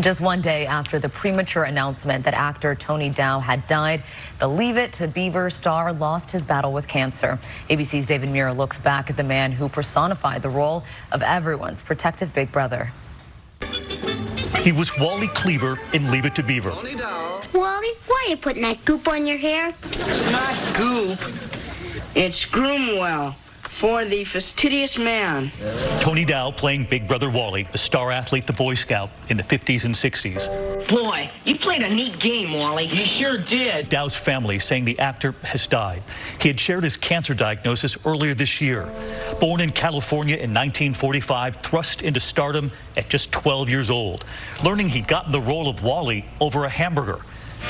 Just one day after the premature announcement that actor Tony Dow had died, the Leave It to Beaver star lost his battle with cancer. ABC's David Muir looks back at the man who personified the role of everyone's protective big brother. He was Wally Cleaver in Leave It to Beaver. Wally, why are you putting that goop on your hair? It's not goop. It's Groomwell for the fastidious man. Tony Dow playing Big Brother Wally, the star athlete, the Boy Scout in the 50s and 60s. Boy, you played a neat game, Wally. You sure did. Dow's family saying the actor has died. He had shared his cancer diagnosis earlier this year. Born in California in 1945, thrust into stardom at just 12 years old, learning he'd gotten the role of Wally over a hamburger.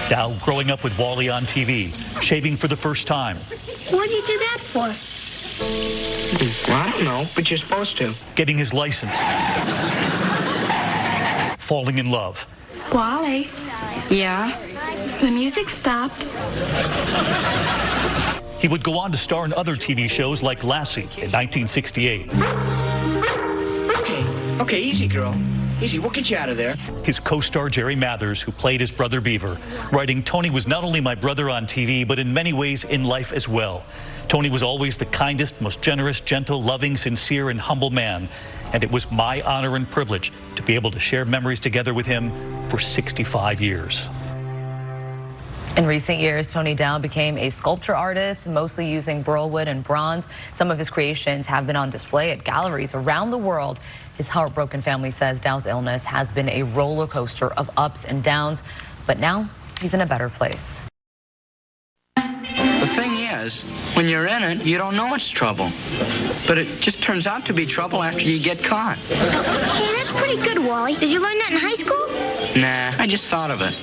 Dow growing up with Wally on TV, shaving for the first time. What'd you do that for? Well, I don't know, but you're supposed to. Getting his license. Falling in love. Wally, Yeah? the music stopped. He would go on to star in other TV shows like Lassie in 1968. Okay, easy, girl. Easy, we'll get you out of there. His co-star Jerry Mathers, who played his brother Beaver, writing, "Tony was not only my brother on TV, but in many ways in life as well. Tony was always the kindest, most generous, gentle, loving, sincere, and humble man. And it was my honor and privilege to be able to share memories together with him for 65 years. In recent years, Tony Dow became a sculpture artist, mostly using burl wood and bronze. Some of his creations have been on display at galleries around the world. His heartbroken family says Dow's illness has been a roller coaster of ups and downs, but now he's in a better place. The thing is, when you're in it, you don't know it's trouble. But it just turns out to be trouble after you get caught. Hey, that's pretty good, Wally. Did you learn that in high school? Nah, I just thought of it.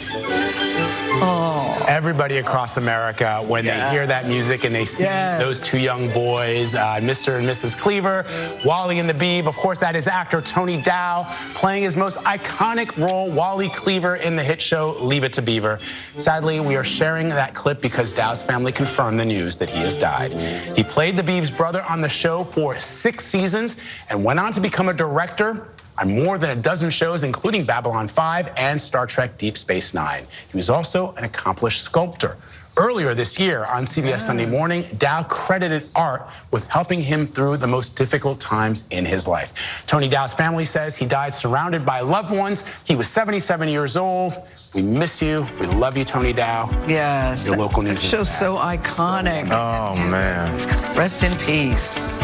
Everybody across America, when they hear that music and they see those two young boys, Mr. and Mrs. Cleaver, Wally and the Beeb, of course, that is actor Tony Dow playing his most iconic role, Wally Cleaver, in the hit show Leave It to Beaver. Sadly, we are sharing that clip because Dow's family confirmed the news that he has died. He played the Beeb's brother on the show for 6 seasons and went on to become a director on more than a dozen shows, including Babylon 5 and Star Trek Deep Space Nine. He was also an accomplished sculptor. Earlier this year on CBS Sunday Morning, Dow credited art with helping him through the most difficult times in his life. Tony Dow's family says he died surrounded by loved ones. He was 77 years old. We miss you. We love you, Tony Dow. Yes. Your local news. That show's so iconic. Oh, man. Rest in peace.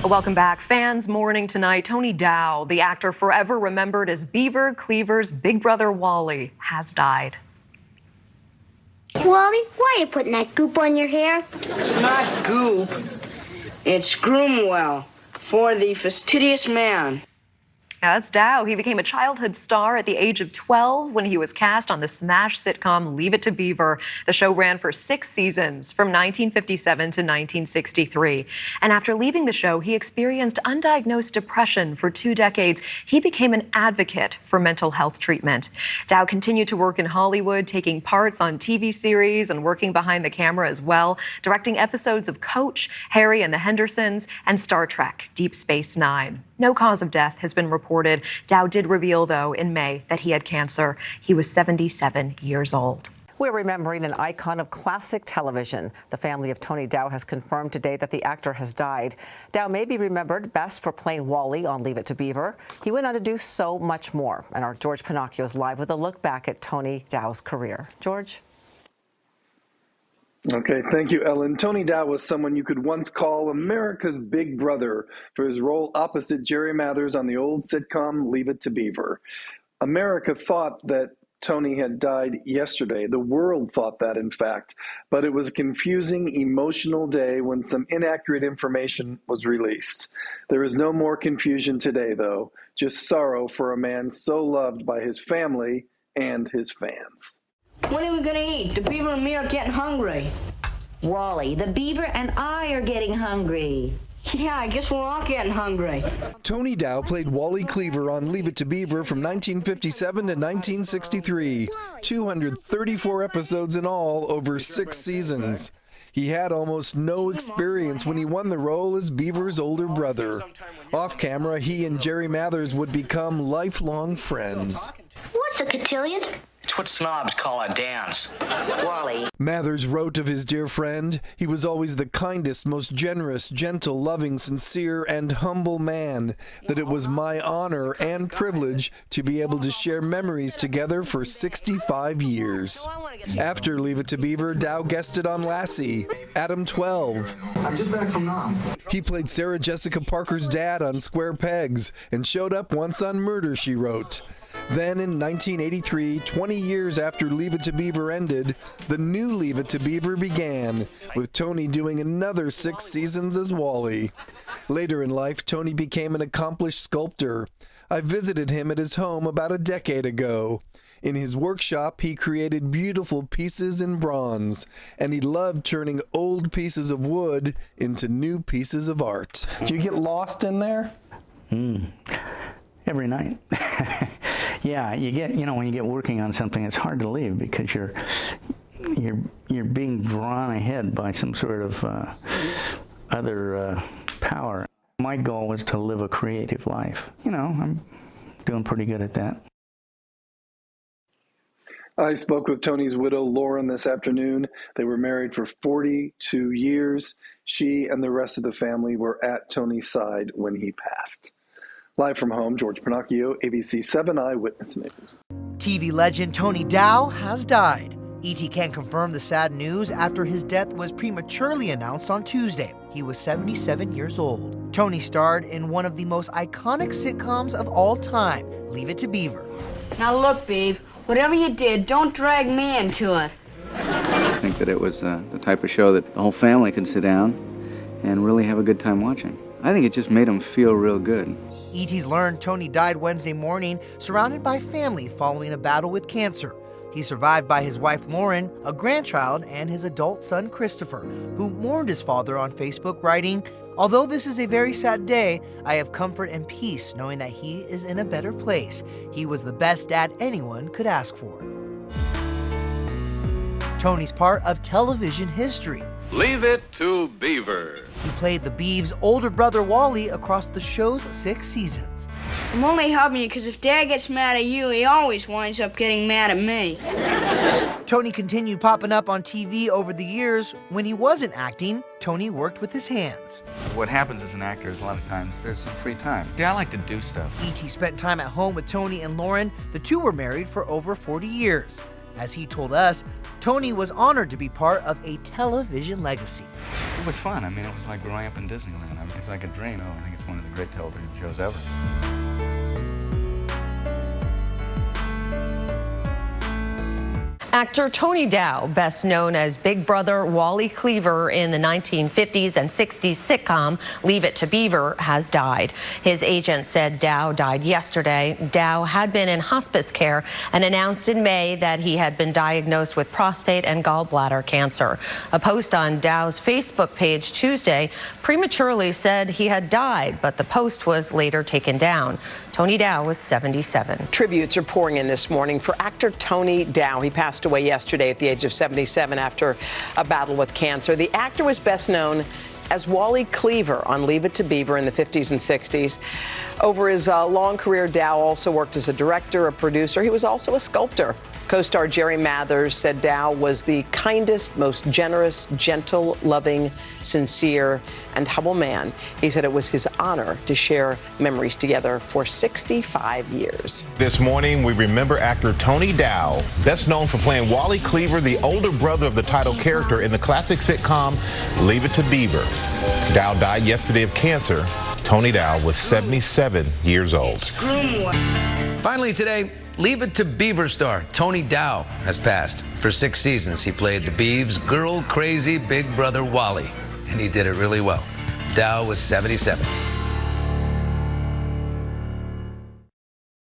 Welcome back. Fans mourning tonight. Tony Dow, the actor forever remembered as Beaver Cleaver's big brother Wally, has died. Wally, why are you putting that goop on your hair? It's not goop. It's Groomwell for the fastidious man. Yeah, that's Dow. He became a childhood star at the age of 12 when he was cast on the smash sitcom Leave It to Beaver. The show ran for 6 seasons from 1957 to 1963. And after leaving the show, he experienced undiagnosed depression for 2 decades. He became an advocate for mental health treatment. Dow continued to work in Hollywood, taking parts on TV series and working behind the camera as well, directing episodes of Coach, Harry and the Hendersons, and Star Trek Deep Space Nine. No cause of death has been reported. Dow did reveal, though, in May that he had cancer. He was 77 years old. We're remembering an icon of classic television. The family of Tony Dow has confirmed today that the actor has died. Dow may be remembered best for playing Wally on Leave It to Beaver. He went on to do so much more. And our George Pinocchio is live with a look back at Tony Dow's career. George? Okay, thank you, Ellen. Tony Dow was someone you could once call America's big brother for his role opposite Jerry Mathers on the old sitcom Leave It to Beaver. America thought that Tony had died yesterday. The world thought that, in fact. But it was a confusing, emotional day when some inaccurate information was released. There is no more confusion today, though. Just sorrow for a man so loved by his family and his fans. What are we gonna eat? The beaver and me are getting hungry. Wally, the beaver and I are getting hungry. Yeah, I guess we're all getting hungry. Tony Dow played Wally Cleaver on Leave It to Beaver from 1957 to 1963. 234 episodes in all over 6 seasons. He had almost no experience when he won the role as Beaver's older brother. Off camera, he and Jerry Mathers would become lifelong friends. What's a cotillion? It's what snobs call a dance. Wally. Mathers wrote of his dear friend, "He was always the kindest, most generous, gentle, loving, sincere, and humble man, that it was my honor and privilege to be able to share memories together for 65 years. After Leave It to Beaver, Dow guested on Lassie, Adam 12. I'm just back from Nam. He played Sarah Jessica Parker's dad on Square Pegs and showed up once on Murder, She Wrote. Then in 1983, 20 years after Leave It to Beaver ended, the new Leave It to Beaver began, with Tony doing another 6 seasons as Wally. Later in life, Tony became an accomplished sculptor. I visited him at his home about a decade ago. In his workshop, he created beautiful pieces in bronze, and he loved turning old pieces of wood into new pieces of art. Do you get lost in there? Every night. Yeah, you get, when you get working on something, it's hard to leave because you're being drawn ahead by some sort of other power. My goal was to live a creative life. I'm doing pretty good at that. I spoke with Tony's widow, Lauren, this afternoon. They were married for 42 years. She and the rest of the family were at Tony's side when he passed. Live from home, George Pinocchio, ABC 7 Eyewitness News. TV legend Tony Dow has died. E.T. can't confirm the sad news after his death was prematurely announced on Tuesday. He was 77 years old. Tony starred in one of the most iconic sitcoms of all time, Leave It to Beaver. Now look, Beav, whatever you did, don't drag me into it. I think that it was the type of show that the whole family can sit down and really have a good time watching. I think it just made him feel real good. E.T.'s learned Tony died Wednesday morning, surrounded by family following a battle with cancer. He's survived by his wife Lauren, a grandchild, and his adult son Christopher, who mourned his father on Facebook, writing, "Although this is a very sad day, I have comfort and peace knowing that he is in a better place. He was the best dad anyone could ask for." Tony's part of television history. Leave It to Beaver. He played the Beav's older brother Wally across the show's 6 seasons. I'm only helping you because if Dad gets mad at you, he always winds up getting mad at me. Tony continued popping up on TV over the years. When he wasn't acting, Tony worked with his hands. What happens as an actor is a lot of times there's some free time. Yeah, I like to do stuff. E.T. spent time at home with Tony and Lauren. The two were married for over 40 years. As he told us, Tony was honored to be part of a television legacy. It was fun. I mean, it was like growing up in Disneyland. It's like a dream. I think it's one of the great television shows ever. Actor Tony Dow, best known as Big Brother Wally Cleaver in the 1950s and 60s sitcom Leave It to Beaver, has died. His agent said Dow died yesterday. Dow had been in hospice care and announced in May that he had been diagnosed with prostate and gallbladder cancer. A post on Dow's Facebook page Tuesday prematurely said he had died, but the post was later taken down. Tony Dow was 77. Tributes are pouring in this morning for actor Tony Dow. He passed away yesterday at the age of 77 after a battle with cancer. The actor was best known as Wally Cleaver on Leave It to Beaver in the 50s and 60s. Over his long career, Dow also worked as a director, a producer. He was also a sculptor. Co-star Jerry Mathers said Dow was the kindest, most generous, gentle, loving, sincere, and humble man. He said it was his honor to share memories together for 65 years. This morning, we remember actor Tony Dow, best known for playing Wally Cleaver, the older brother of the title character in the classic sitcom Leave It to Beaver. Dow died yesterday of cancer. Tony Dow was 77 years old. Finally today, Leave It to Beaver star Tony Dow has passed. For 6 seasons, he played the Beav's girl-crazy big brother Wally, and he did it really well. Dow was 77.